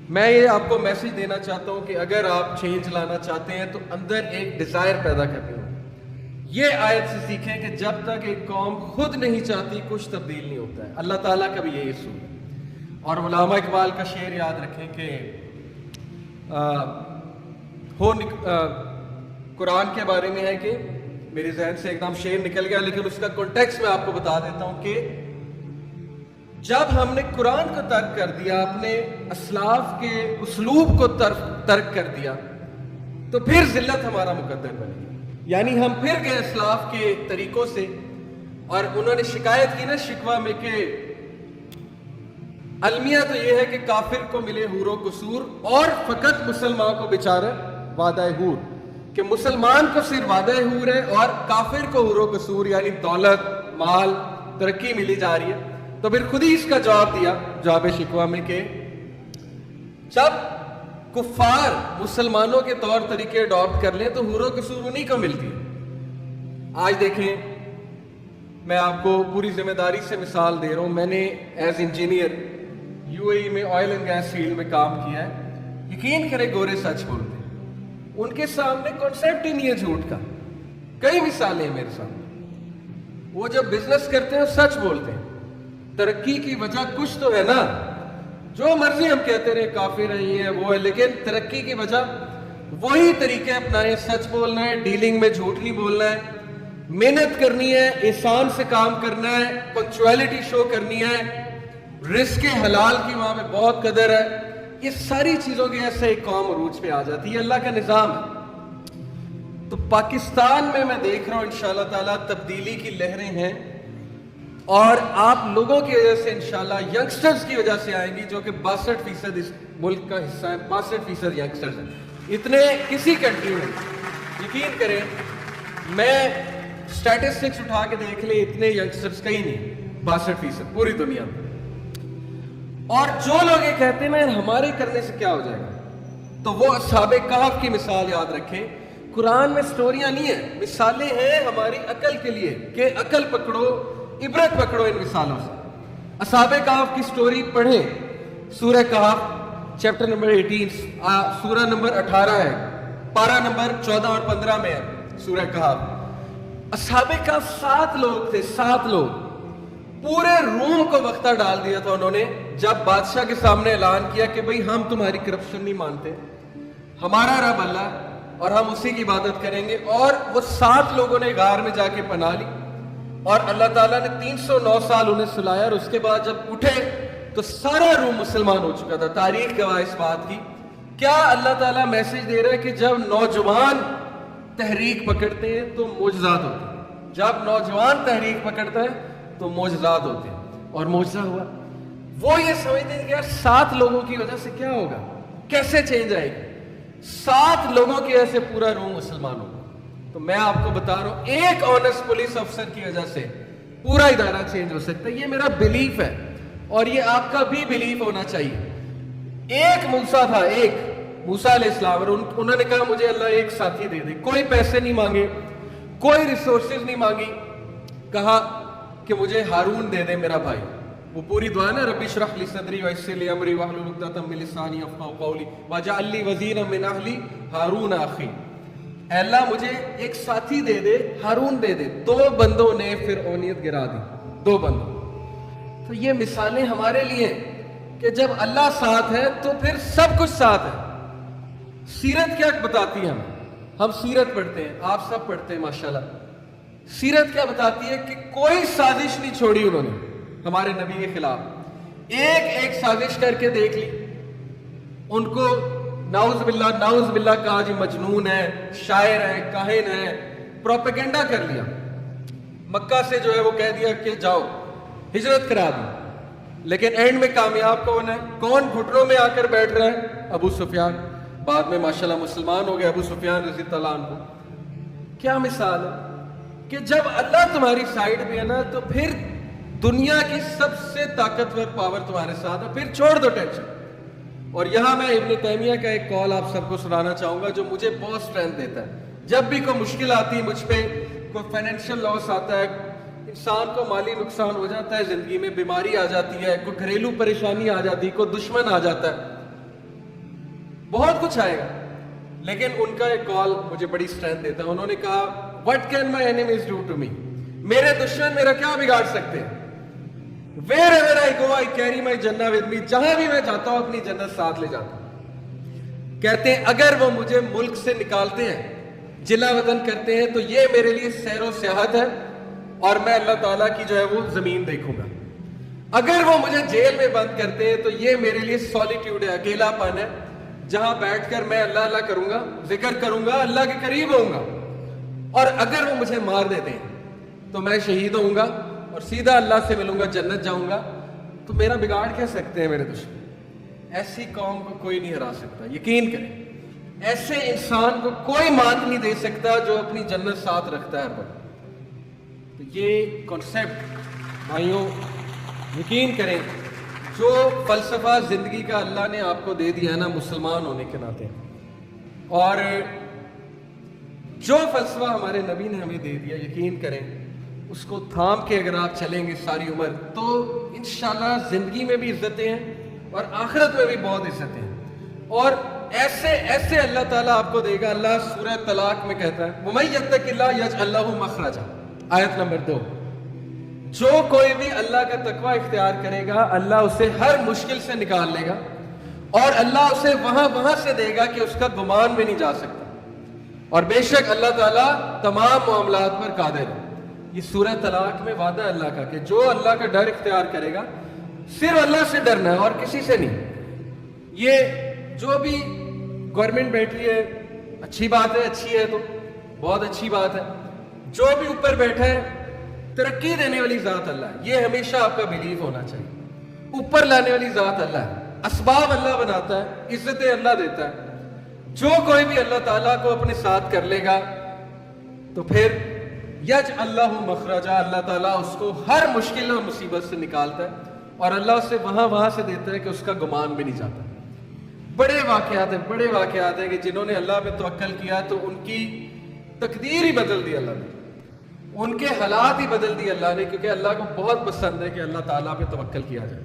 میں یہ آپ کو میسج دینا چاہتا ہوں کہ اگر آپ چینج لانا چاہتے ہیں تو اندر ایک ڈیزائر پیدا کرنی ہوگی۔ یہ آیت سے سیکھیں کہ جب تک ایک قوم خود نہیں چاہتی کچھ تبدیل نہیں ہوتا ہے۔ اللہ تعالیٰ کا بھی یہی اصول ہے۔ اور علامہ اقبال کا شعر یاد رکھیں کہ قرآن کے بارے میں ہے کہ میرے ذہن سے ایک دم شعر نکل گیا، لیکن اس کا کانٹیکسٹ میں آپ کو بتا دیتا ہوں کہ جب ہم نے قرآن کو ترک کر دیا، اپنے اسلاف کے اسلوب کو ترک کر دیا، تو پھر ذلت ہمارا مقدر بنے گی۔ یعنی ہم پھر گئے اسلاف کے طریقوں سے، اور انہوں نے شکایت کی نا شکوہ میں کہ المیہ تو یہ ہے کہ کافر کو ملے حور و قصور اور فقط مسلمان کو بیچارہ وعدہ حور، کہ مسلمان کو صرف وعدہ حور ہے اور کافر کو حور و قصور یعنی دولت، مال، ترقی ملی جا رہی ہے۔ تو پھر خود ہی اس کا جواب دیا جواب شکوہ میں کہ جب کفار مسلمانوں کے طور طریقے اڈاپٹ کر لیں تو حور و قصور انہی کو ملتی ہے۔ آج دیکھیں، میں آپ کو پوری ذمہ داری سے مثال دے رہا ہوں، میں نے ایز انجینئر یو اے ای میں آئل اینڈ گیس فیلڈ میں کام کیا ہے۔ یقین کریں گورے سچ بولتے ہیں، ان کے سامنے کانسیپٹ ہی نہیں ہے جھوٹ کا۔ کئی مثالیں ہیں میرے سامنے، وہ جب بزنس کرتے ہیں سچ بولتے ہیں۔ ترقی کی وجہ کچھ تو ہے نا، جو مرضی ہم کہتے رہے کافر ہیں یہ ہے وہ ہے، لیکن ترقی کی وجہ وہی طریقے اپنائیں، سچ بولنا ہے، ڈیلنگ میں جھوٹ نہیں بولنا ہے، محنت کرنی ہے، احسان سے کام کرنا ہے، پنکچویلٹی شو کرنی ہے، رزق حلال کی وہاں پہ بہت قدر ہے۔ یہ ساری چیزوں کی ایسے ایک قوم عروج پہ آ جاتی ہے، اللہ کا نظام ہے۔ تو پاکستان میں دیکھ رہا ہوں انشاءاللہ تعالیٰ تبدیلی کی لہریں ہیں، اور آپ لوگوں کی وجہ سے انشاءاللہ ینگسٹرز کی وجہ سے آئیں گی، جو کہ 62% اس ملک کا حصہ ہے۔ 62% ینگسٹرز ہیں، اتنے کسی کنٹری میں یقین کریں، میں سٹیٹسٹکس اٹھا کے دیکھ لیں، اتنے ینگسٹرز کہیں نہیں، 62% پوری دنیا میں۔ اور جو لوگ یہ کہتے ہیں ہمارے کرنے سے کیا ہو جائے گا، تو وہ اصحاب کہف کی مثال یاد رکھیں۔ قرآن میں سٹوریاں نہیں ہیں، مثالیں ہیں ہماری عقل کے لیے کہ عقل پکڑو، عبرت پکڑو ان مثالوں سے۔ اصحاب کہف کی سٹوری پڑھیں، سورہ کہف چیپٹر نمبر 18، سورہ نمبر 18 ہے، پارہ نمبر 14 اور 15 میں ہے سورہ کہف۔ اصحاب کہف 7 لوگ تھے، 7 لوگ، پورے روم کو وقتہ ڈال دیا تھا انہوں نے جب بادشاہ کے سامنے اعلان کیا کہ بھئی ہم تمہاری کرپشن نہیں مانتے، ہمارا رب اللہ ہے اور ہم اسی کی عبادت کریں گے۔ اور وہ 7 لوگوں نے غار میں جا کے پناہ لی، اور اللہ تعالیٰ نے 309 سال انہیں سلایا، اور اس کے بعد جب اٹھے تو سارا روم مسلمان ہو چکا تھا۔ تاریخ گواہ اس بات کی۔ کیا اللہ تعالیٰ میسج دے رہا ہے کہ جب نوجوان تحریک پکڑتے ہیں تو معجزات ہوتے ہیں، جب نوجوان تحریک پکڑتا ہے تو معجزات ہوتے ہیں، اور معجزہ ہوا۔ وہ یہ سمجھتے ہیں کہ یار 7 لوگوں کی وجہ سے کیا ہوگا، کیسے چینج آئے گی، 7 لوگوں کی وجہ سے پورا روم مسلمان ہوگا۔ تو میں آپ کو بتا رہا ہوں ایک آنیسٹ پولیس افسر کی وجہ سے پورا ادارہ چینج ہو سکتا ہے۔ یہ میرا بلیف ہے، اور یہ آپ کا بھی بلیف ہونا چاہیے۔ ایک موسیٰ تھا، ایک موسیٰ علیہ السلام، اور انہوں نے کہا مجھے اللہ ایک ساتھی دے دے، کوئی پیسے نہیں مانگے، کوئی ریسورسز نہیں مانگی، کہا کہ مجھے ہارون دے دے میرا بھائی۔ وہ پوری دعا نا، رب اشرح لی صدری ویسر لی امری واحلل عقدۃ من لسانی یفقہوا قولی واجعل لی وزیرا من اہلی ہارون اخی۔ اے اللہ مجھے ایک ساتھی دے دے، ہارون دے دے۔ 2 بندوں نے فرعونیت گرا دی، 2 بندوں۔ تو یہ مثالیں ہمارے لیے ہیں کہ جب اللہ ساتھ ہے تو پھر سب کچھ ساتھ ہے۔ سیرت کیا بتاتی ہے ہم سیرت پڑھتے ہیں، آپ سب پڑھتے ہیں ماشاءاللہ۔ سیرت کیا بتاتی ہے کہ کوئی سازش نہیں چھوڑی انہوں نے ہمارے نبی کے خلاف، ایک سازش کر کے دیکھ لی، ان کو نعوذ باللہ کہا جی مجنون ہے، شاعر ہے، کاہن ہے، پروپیگنڈا کر لیا۔ مکہ سے جو ہے وہ کہہ دیا کہ جاؤ، ہجرت کرا دی، لیکن اینڈ میں کامیاب کون ہے؟ کون گھٹنوں میں آ کر بیٹھ رہا ہے؟ ابو سفیان۔ بعد میں ماشاءاللہ مسلمان ہو گئے ابو سفیان رضی اللہ عنہ۔ کیا مثال ہے کہ جب اللہ تمہاری سائیڈ پہ ہے نا تو پھر دنیا کی سب سے طاقتور پاور تمہارے ساتھ ہے، پھر چھوڑ دو ٹینشن۔ اور یہاں میں ابن تیمیہ کا ایک کال آپ سب کو سنانا چاہوں گا جو مجھے بہت اسٹرینتھ دیتا ہے۔ جب بھی کوئی مشکل آتی ہے مجھ پہ، کوئی فائنینشیل لاس آتا ہے، انسان کو مالی نقصان ہو جاتا ہے، زندگی میں بیماری آ جاتی ہے، کوئی گھریلو پریشانی آ جاتی ہے، کوئی دشمن آ جاتا ہے، بہت کچھ آئے گا. لیکن ان کا ایک کال مجھے بڑی اسٹرینتھ دیتا ہے. انہوں نے کہا what can my enemies do to me, میرے دشمن میرا کیا بگاڑ سکتے ہیں. Wherever I go I carry my Jinnah with می, جہاں بھی میں جاتا ہوں اپنی جنت ساتھ لے جاتا ہوں. کہتے ہیں اگر وہ مجھے ملک سے نکالتے ہیں, جلا وطن کرتے ہیں, تو یہ میرے لیے سیر و سیاحت ہے اور میں اللہ تعالیٰ کی جو ہے وہ زمین دیکھوں گا. اگر وہ مجھے جیل میں بند کرتے ہیں تو یہ میرے لیے سولیٹیوڈ ہے, اکیلا پن ہے, جہاں بیٹھ کر میں اللہ اللہ کروں گا, ذکر کروں گا, اللہ کے قریب ہوں گا. اور اگر وہ مجھے مار دیتے ہیں تو میں شہید ہوں گا اور سیدھا اللہ سے ملوں گا, جنت جاؤں گا. تو میرا بگاڑ کہہ سکتے ہیں میرے دشمن. ایسی قوم کو کوئی نہیں ہرا سکتا, یقین کریں. ایسے انسان کو کوئی مات نہیں دے سکتا جو اپنی جنت ساتھ رکھتا ہے ہر وقت. تو یہ کانسیپٹ بھائیوں یقین کریں, جو فلسفہ زندگی کا اللہ نے آپ کو دے دیا ہے نا مسلمان ہونے کے ناطے, اور جو فلسفہ ہمارے نبی نے ہمیں دے دیا, یقین کریں اس کو تھام کے اگر آپ چلیں گے ساری عمر, تو انشاءاللہ زندگی میں بھی عزتیں ہیں اور آخرت میں بھی بہت عزتیں ہیں. اور ایسے ایسے اللہ تعالیٰ آپ کو دے گا. اللہ سورہ طلاق میں کہتا ہے وَمَن يَتَّقِ اللَّهَ يَجْعَل لَّهُ مَخْرَجًا, آیت نمبر 2. جو کوئی بھی اللہ کا تقوی اختیار کرے گا اللہ اسے ہر مشکل سے نکال لے گا, اور اللہ اسے وہاں سے دے گا کہ اس کا گمان بھی نہیں جا سکتا. اور بے شک اللہ تعالیٰ تمام معاملات پر قادر ہے. یہ سورہ طلاق میں وعدہ ہے اللہ کا کہ جو اللہ کا ڈر اختیار کرے گا, صرف اللہ سے ڈرنا ہے اور کسی سے نہیں. یہ جو بھی گورنمنٹ بیٹھی ہے اچھی بات ہے, اچھی ہے تو بہت اچھی بات ہے. جو بھی اوپر بیٹھا ہے ترقی دینے والی ذات اللہ ہے, یہ ہمیشہ آپ کا بیلیف ہونا چاہیے. اوپر لانے والی ذات اللہ ہے, اسباب اللہ بناتا ہے, عزتیں اللہ دیتا ہے. جو کوئی بھی اللہ تعالیٰ کو اپنے ساتھ کر لے گا تو پھر یجعل اللہ مخرجا, اللہ تعالیٰ اس کو ہر مشکل اور مصیبت سے نکالتا ہے, اور اللہ اسے وہاں سے دیتا ہے کہ اس کا گمان بھی نہیں جاتا. بڑے واقعات ہیں کہ جنہوں نے اللہ پہ توکل کیا تو ان کی تقدیر ہی بدل دی اللہ نے, ان کے حالات ہی بدل دی اللہ نے, کیونکہ اللہ کو بہت پسند ہے کہ اللہ تعالیٰ پہ توکل کیا جائے.